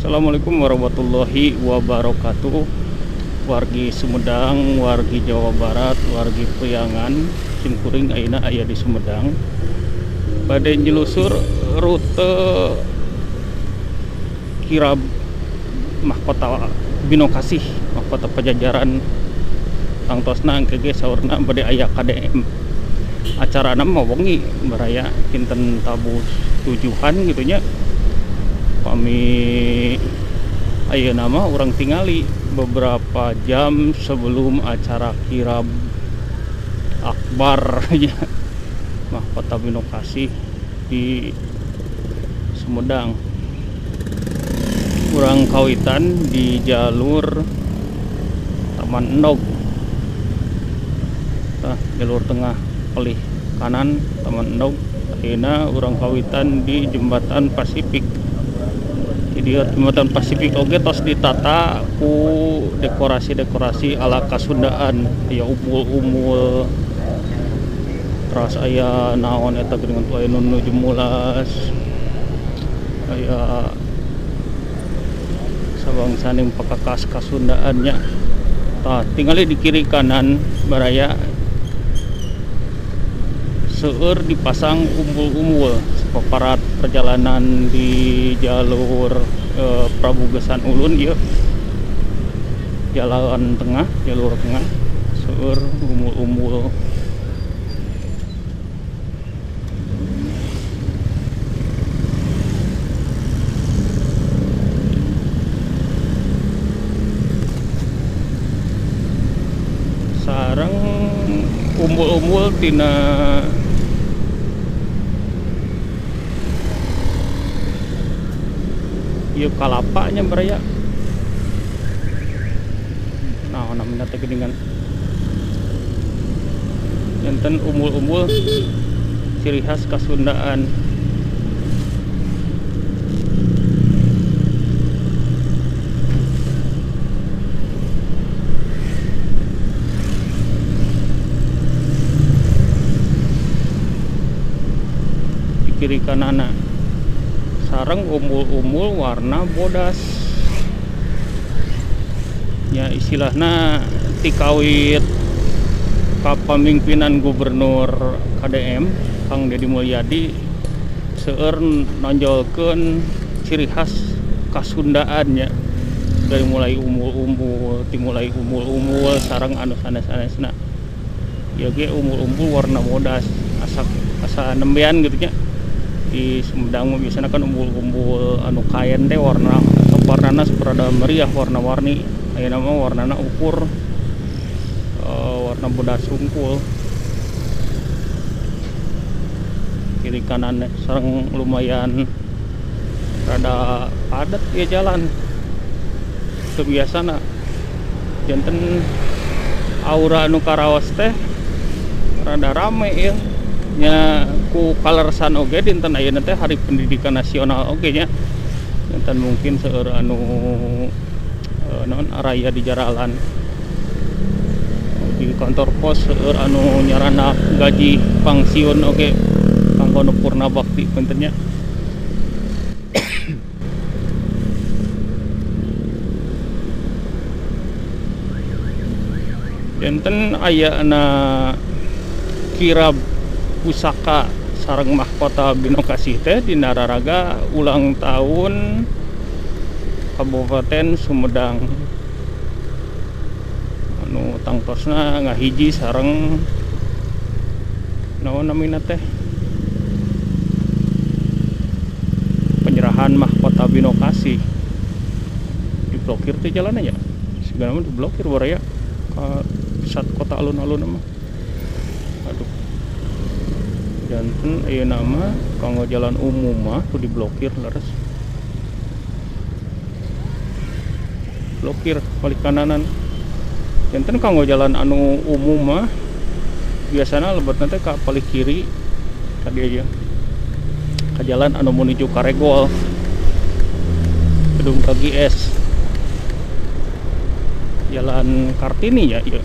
Assalamualaikum warahmatullahi wabarakatuh. Wargi Sumedang, wargi Jawa Barat, wargi Priangan, cingkuring ayeuna aya di Sumedang. Bade nyelusur rute kirab mahkota Binokasih, mahkota Pajajaran. Tangtosna engke ge saurna bade aya KDM. Acarana mah wengi baraya kinten tabu tujuhan gitu nya. Pami ayeuna mah urang tingali beberapa jam sebelum acara kirab akbar ya mahkota Binokasih di Sumedang. Urang kawitan di jalur Taman Endog, jalur tengah pelih kanan Taman Endog. Ayeuna urang kawitan di Jembatan Pasifik. Di Jembatan Pasifik oge tos ditata ku dekorasi-dekorasi ala Kasundaan, aya umbul-umbul, terus aya naon eta geuningan tu aya nu nuju mulas, aya sabangsaning pakakas Kasundaannya. Tah tingali di kiri kanan baraya seueur dipasang umbul-umbul paparat perjalanan di jalur Prabu Gesan Ulun ya, jalan tengah, jalur tengah seueur umbul-umbul. Sareng umbul-umbul tina ieu kalapanya baraya. Nah, namanya teh geuningan enten umbul-umbul ciri khas Kasundaan. Di kiri kanana sareng umbul-umbul warna bodas ya, istilahna tikawit kapamingpinan Gubernur KDM Kang Deddy Mulyadi seueur nonjolkeun ciri khas Kasundaan nya, dari mulai umbul-umbul, dimulai umbul-umbul sareng anu sanes-sanesna ya ge umbul-umbul warna bodas asa nembean gitu nya. Di Sumedang biasanya kan umbul-umbul anu kain teh warnana seperada meriah, warna-warni. Ayeuna mah warnana ukur warna bodas sungkul. Kiri kanan sareng lumayan rada padat ya jalan. Teu biasana janten aura anu karaos teh rada rame ya. Nya ku kalersan oge dinten ayeuna teh Hari Pendidikan Nasional oge nya. Dinten mungkin seueur anu naon raya di jaralan. Di kantor pos seueur anu nyarana gaji pangsiun oge kanggo nu purna bakti puntennya. Dinten ayeuna kirab pusaka sareng mahkota Binokasih teh dina raraga ulang tahun Kabupaten Sumedang. Anu tangtosna ngahiji sareng naon namina teh penyerahan mahkota Binokasih. Diblokir teh jalannya ya, segala mah diblokir baraya ka pusat kota alun-alun mah. Aduh, janten ayeuna mah kanggo jalan umum mah tuh diblokir leres. Blokir balik kananan. Janten kanggo jalan anu umum mah biasana lebetna teh ka balik kiri tadi aja. Ka jalan anu menuju Karegol, Gedung KGS, Jalan Kartini ya, iya.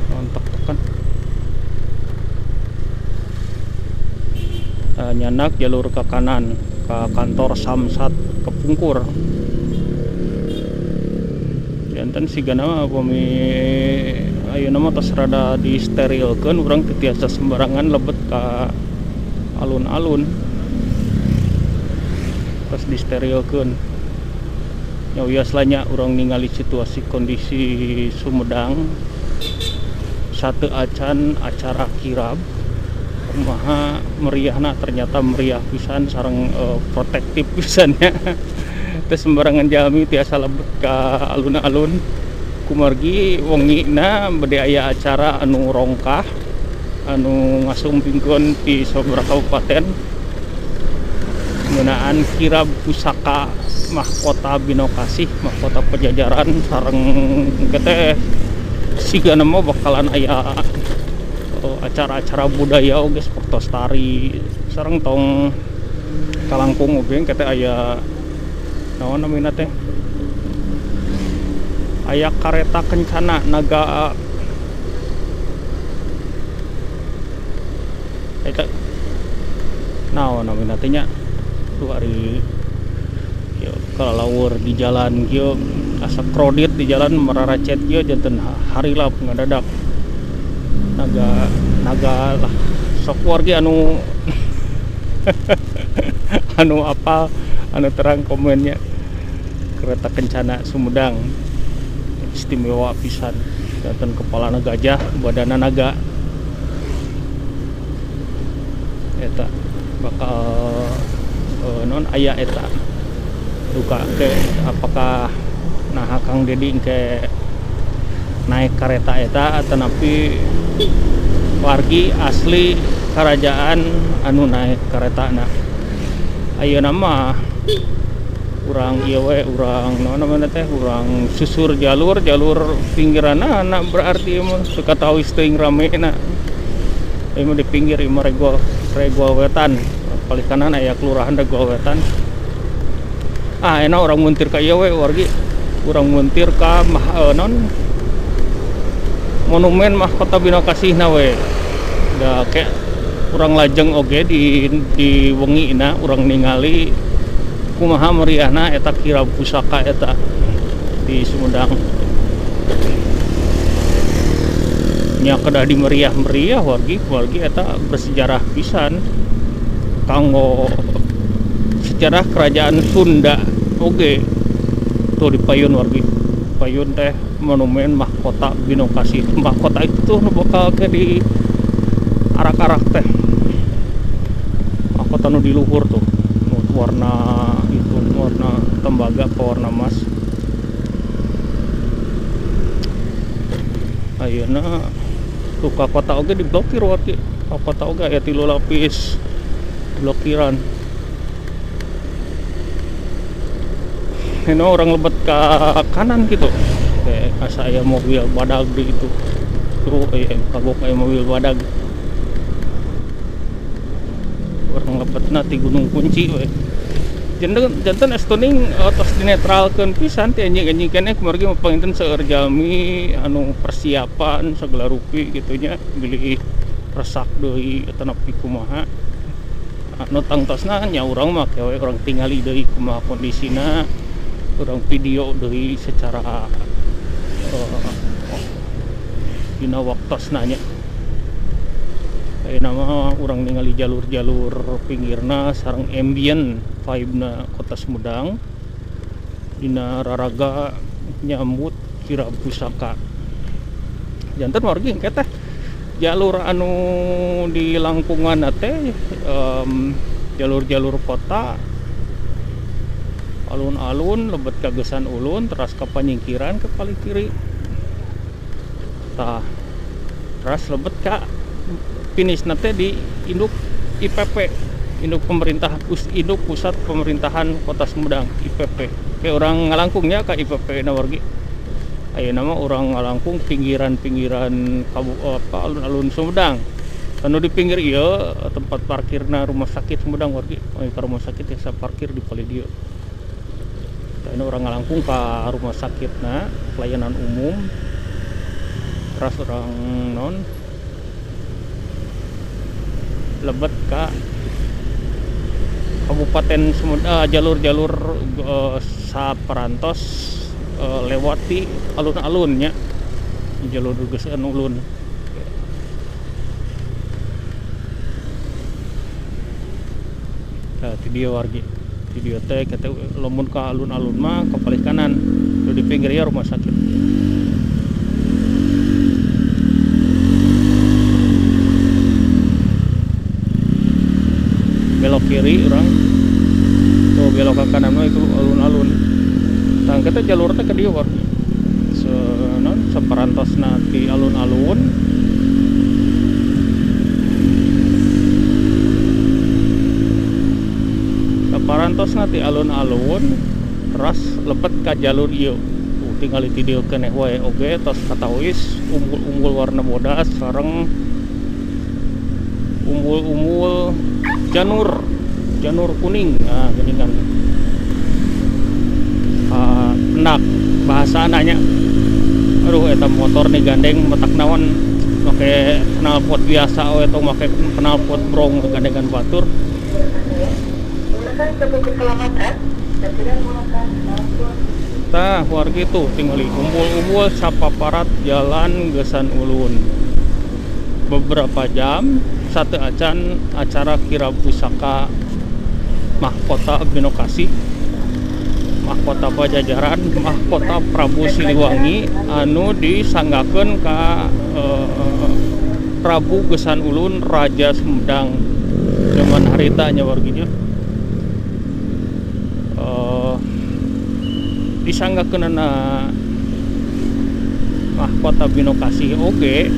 Mantap kan. Nyanak jalur ke kanan. ke kantor Samsat Kepungkur. Jantan sigana pami ayeuna mah tos rada disterilkeun, urang teu tiasa sembarangan lebet ka alun-alun. Tos disterilkeun. Nya wiaslanya urang ningali situasi kondisi Sumedang satu acan acara kirab kumaha meriahna, ternyata meriah pisan sareng protektif pisannya. Teu sembarangan jalmi tiasa lebet ka alun-alun kumargi wengina bade aya acara anu rongkah anu ngasumpingkeun ti sabaraha kabupaten ngeunaan kirab pusaka mahkota Binokasih, mahkota Pajajaran sareng teh sigana mah bakalan aya acara-acara budaya oge seperti tari sareng tong kalangkung oge teh aya naon namina teh aya kareta kencana naga eta naon namina teh nya hari kalawur di jalan kieu asa krodit di jalan mararacet kieu janten harilap ngadadak naga lah sok wargi anu anu apa anu terang komennya kereta kencana Sumedang istimewa pisan janten kepala gajah badana naga eta bakal non aya eta duka ke apakah nah Kang Dedi ke naik kereta eta atau napi wargi asli kerajaan anu naik kereta na ayeuna mah urang ieu we urang naon namanya teh urang susur jalur pinggiranna na berarti mah suka tawis teuing ramena ieu mah di pinggir ieu mah Regol Wetan paling kanan aya kelurahan Regol Wetan. Enak orang muntir ka ieu we wargi urang muntir ka non monumen mahkota Binokasihna we da ke urang lajeng oge di wengina urang ningali kumaha meriahna eta kirab pusaka eta di Sumedang nya kedah di meriah wargi eta bersejarah pisan kanggo sejarah kerajaan Sunda oge tuh di Payun wargi Payun teh monumen mahkota Binokasih. Mahkota itu tuh bakal ke di arak-arak teh mahkota nu di luhur tuh warna itu warna tembaga ke warna emas. Ayeuna tuh ka kota oge diblokir wargi ka kota oge aya 3 lapis blokiran. Ini orang lebet ke kanan gitu kayak asa aya mobil badag di itu terus kagok aya mobil badag orang lebet ti Gunung Kunci we janten estoning tos dinetralkeun pisan ti anjing keneh kumargi panginten seueur jalmi anu persiapan segala rupi gitunya beli resak deui eta nepi kumaha anu tangtosna nya urang mah we urang tingali deui kumaha kondisina urang video deui secara dina waktosna nya ayeuna mah urang ningali jalur-jalur pinggirna sareng ambient vibe-na kota Sumedang dina raraga nyambut kirab pusaka janten wargi engke teh jalur anu di langkungan teh jalur-jalur kota alun-alun lebet kagesan ulun teras ke panyingkiran ke paling kiri tah teras lebet ka finish nate di induk IPP induk pemerintah induk pusat pemerintahan kota Sumedang IPP kayak orang ngalangkungnya ke IPP na wargi ayeuna mah orang ngalangkung pinggiran-pinggiran alun-alun Sumedang anu di pinggir ieu tempat parkirna rumah sakit Sumedang wargi ka rumah sakit ya parkir di pali dieu ini orang ngalangkung ke rumah sakitna pelayanan umum terus orang non Kabupaten Sumedang, jalur-jalur saparantos lewati alun-alunnya, jalur geuseuan ulun. Nah, di dia wargi, di dia teh kata lamun ka alun-alun mah ke paling kanan, di pinggirnya rumah sakit. Belok kiri orang, tuh belok ke kanan mah itu alun-alun. Tang kita jalur teh ke dia wargi, saparantosna di alun-alun. Parantos nanti alun-alun ras lebet ka jalur ieu tinggal di dieu keneh wae oge tos katawis umbul-umbul warna bodas sareng umbul-umbul janur kuning. Nah gini kan enak bahasa nanya, aduh eta motor nih gandeng metak naon make knalpot biasa we atau make knalpot brong gandengan batur. Tah warga itu tinggali umbul-umbul sapaparat jalan Gesan Ulun beberapa jam satu acan acara kira pusaka mahkota Binokasi, mahkota Pajajaran, mahkota Prabu Siliwangi anu disanggakeun ka Prabu Gesan Ulun Raja Sumedang zaman haritanya warginya. Disanggakeunna mahkota Binokasi oge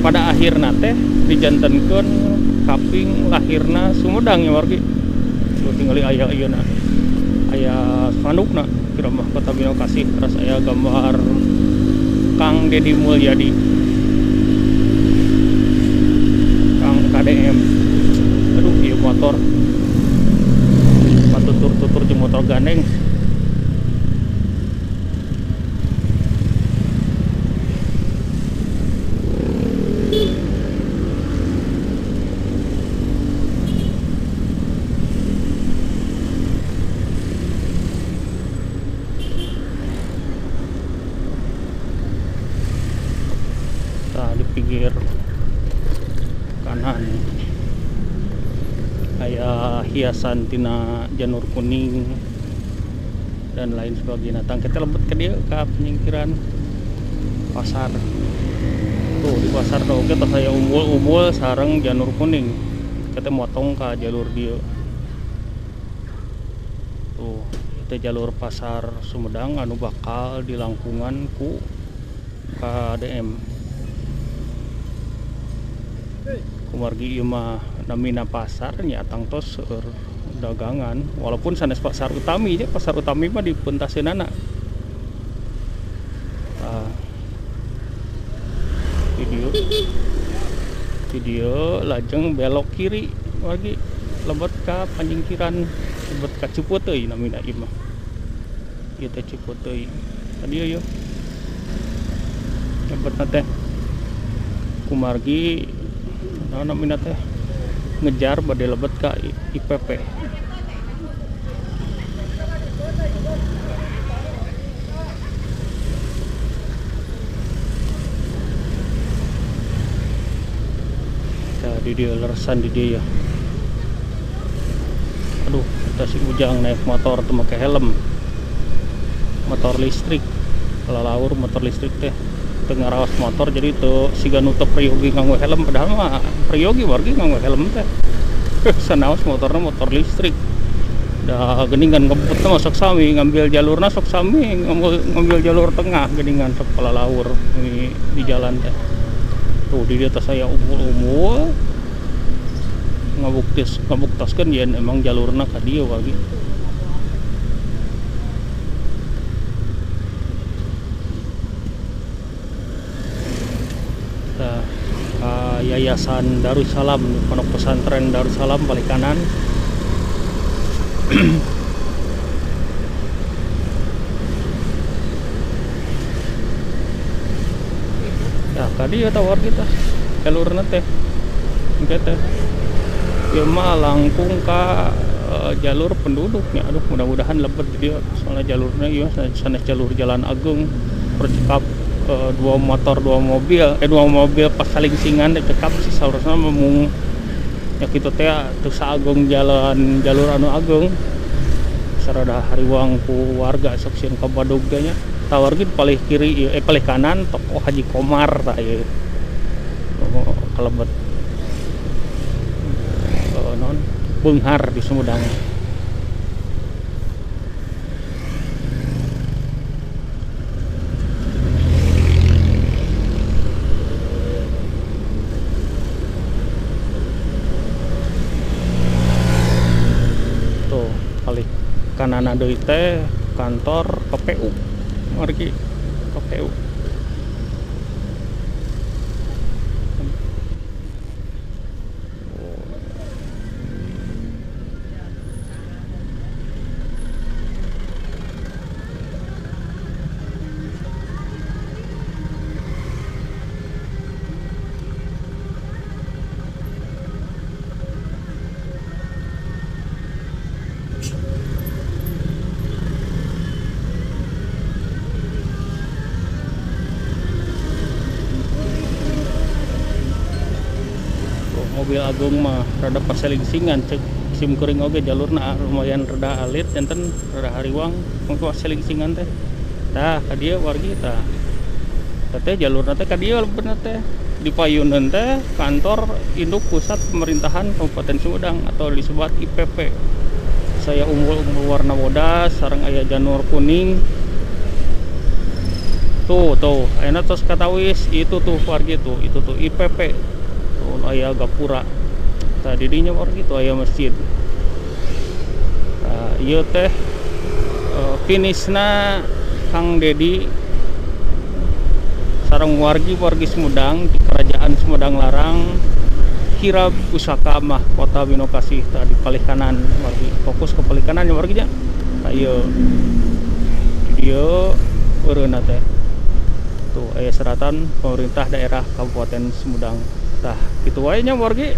pada akhirna teh dijantenkeun kaping lahirna Sumedang ya wargi. Tinggali aya ieu na aya spandukna kira mahkota Binokasi, terus aya gambar Kang Deddy Mulyadi, Kang KDM. Aduh ieu motor patutur-tutur jeung motor gandeng. Di pinggir kanan aya hiasan tina janur kuning dan lain sebagainya. Tang kita lebet ke dia ke penyingkiran pasar tuh, di pasar tuh kita saya umbul-umbul sareng janur kuning kita motong ke jalur dia tuh. Itu jalur pasar Sumedang anu bakal dilangkungan ku KDM. Kumargi ieu mah namina pasar nya tangtos seueur dagangan, walaupun sanes pasar utami ya, pasar utami mah di puntaseunana. Video lajeng belok kiri lagi lebet ka Panjingkiran, lebet ka Ciputeuy namina ieu mah. Ieu teh Ciputeuy. Tadi ieu lebetna teh kumargi namina teh ngejar bade lebet ka IPP. Di dia leresan di dia ya. Aduh, kita si Ujang naik motor teu make helm. Motor listrik. Lalaur motor listrik teh tengah rawas motor jadi itu siga nutup Priyogi nganggo helm, padahal mah Priyogi wargi nganggo helm teh. Sanaos motornya motor listrik. Da geningan ngebut mah sok sami ngambil jalurna sok sami ngambil jalur tengah geningan sok palalaur di jalan teh. Tuh di atas saya umul-umul ngabuktaskeun yen emang jalurna ka dieu wargi. Yayasan Darussalam, Pondok Pesantren Darussalam balik kanan. Ya tadi ya tawar kita jalurna teh engke teh ieu mah langkung ka jalur penduduknya. Aduh, mudah-mudahan lebet dia soalnya jalurnya ya sana jalur Jalan Agung percekap dua mobil pas saling singan cekap sih seharusnya memung ya gitu teh teu saagung jalur anu agung sarada hariwang ku warga sok sieun ka Badug teh nya tawar gitu paling kiri paling kanan toko Haji Komar tah ieu kalebet non Beunghar di Sumedang. Tuh kali kanan deui teh kantor KPU margi KPU. Mobil Agung mah rada paselingsingan cek sim kuring oge jalurna lumayan rada alit enten rada hariwang mengko paselingsingan teh tah ka dieu wargi tah teh jalurna teh ka dieu bener teh di payuneun teh kantor induk pusat pemerintahan Kabupaten Sumedang atau disebut IPP. Saya unggul warna bodas sareng aya janur kuning tuh ayeuna tos katawis itu tuh wargi tuh itu tuh IPP aya gapura tadi dinya wargi tuh aya masjid. Ieu teh finishna Kang Dedi sareng wargi Sumedang di Kerajaan Sumedang Larang kirab pusaka mahkota Binokasih tadi palih kanan wargi fokus ke palih kanan ya wargi nya ieu eureuna teh tuh aya seratan pemerintah daerah Kabupaten Sumedang. Tah kitu wae nya wargi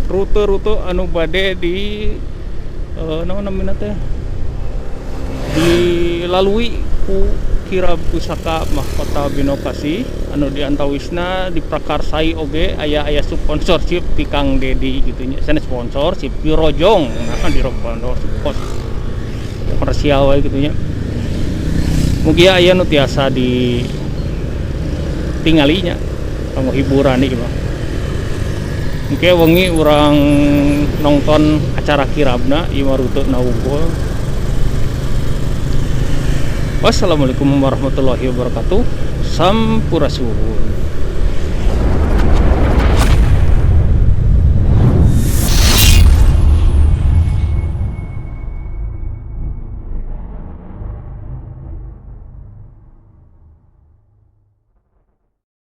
rute-rute anu bade di naon namina teh dilalui ku kirab pusaka mahkota Binokasih anu diantawisna diprakarsai oge aya sponsorship ti Kang Dedi gitu nya sanes sponsorship Wirojong nah di pos komersial wae gitu nya mugi aya nu tiasa di tinggalinya kanggo hiburan ieu mah engke wengi urang nonton acara kirabna ieu mah rutena wungkul. Wassalamualaikum warahmatullahi wabarakatuh. Sampurasun.